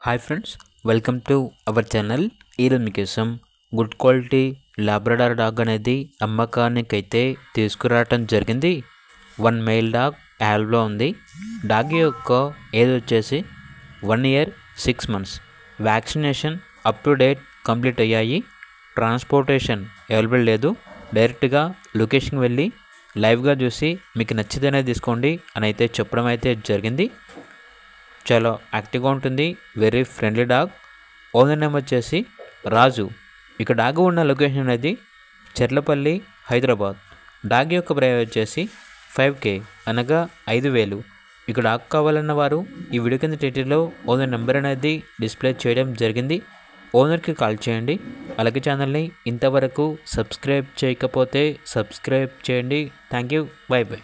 Hi friends, welcome to our channel. ఈరోజు మీకోసం good quality Labrador dog అనేది అమ్మకానికైతే తీసుకురావటం జరిగింది. వన్ మెయిల్ డాగ్ యాల్వ్లో ఉంది. డాగ్ యొక్క ఏజ్ వచ్చేసి 1 year 6 months. Vaccination up to date complete అయ్యాయి. ట్రాన్స్పోర్టేషన్ అవైలబుల్ లేదు. డైరెక్ట్గా లొకేషన్కి వెళ్ళి లైవ్గా చూసి మీకు నచ్చితేనే తీసుకోండి అని అయితే చెప్పడం అయితే జరిగింది. చాలా యాక్టివ్గా ఉంటుంది. Very friendly dog. Owner name వచ్చేసి రాజు. ఇక డాగ్ ఉన్న లొకేషన్ అనేది చెర్లపల్లి, హైదరాబాద్. డాగ్ యొక్క ప్రైస్ వచ్చేసి 5K అనగా 5,000. ఇక డాగ్ కావాలన్న వారు ఈ వీడియో కింద టైటిల్లో ఓనర్ నెంబర్ అనేది డిస్ప్లే చేయడం జరిగింది. ఓనర్కి కాల్ చేయండి. అలాగే ఛానల్ని ఇంతవరకు సబ్స్క్రైబ్ చేయకపోతే సబ్స్క్రైబ్ చేయండి. Thank you. By by.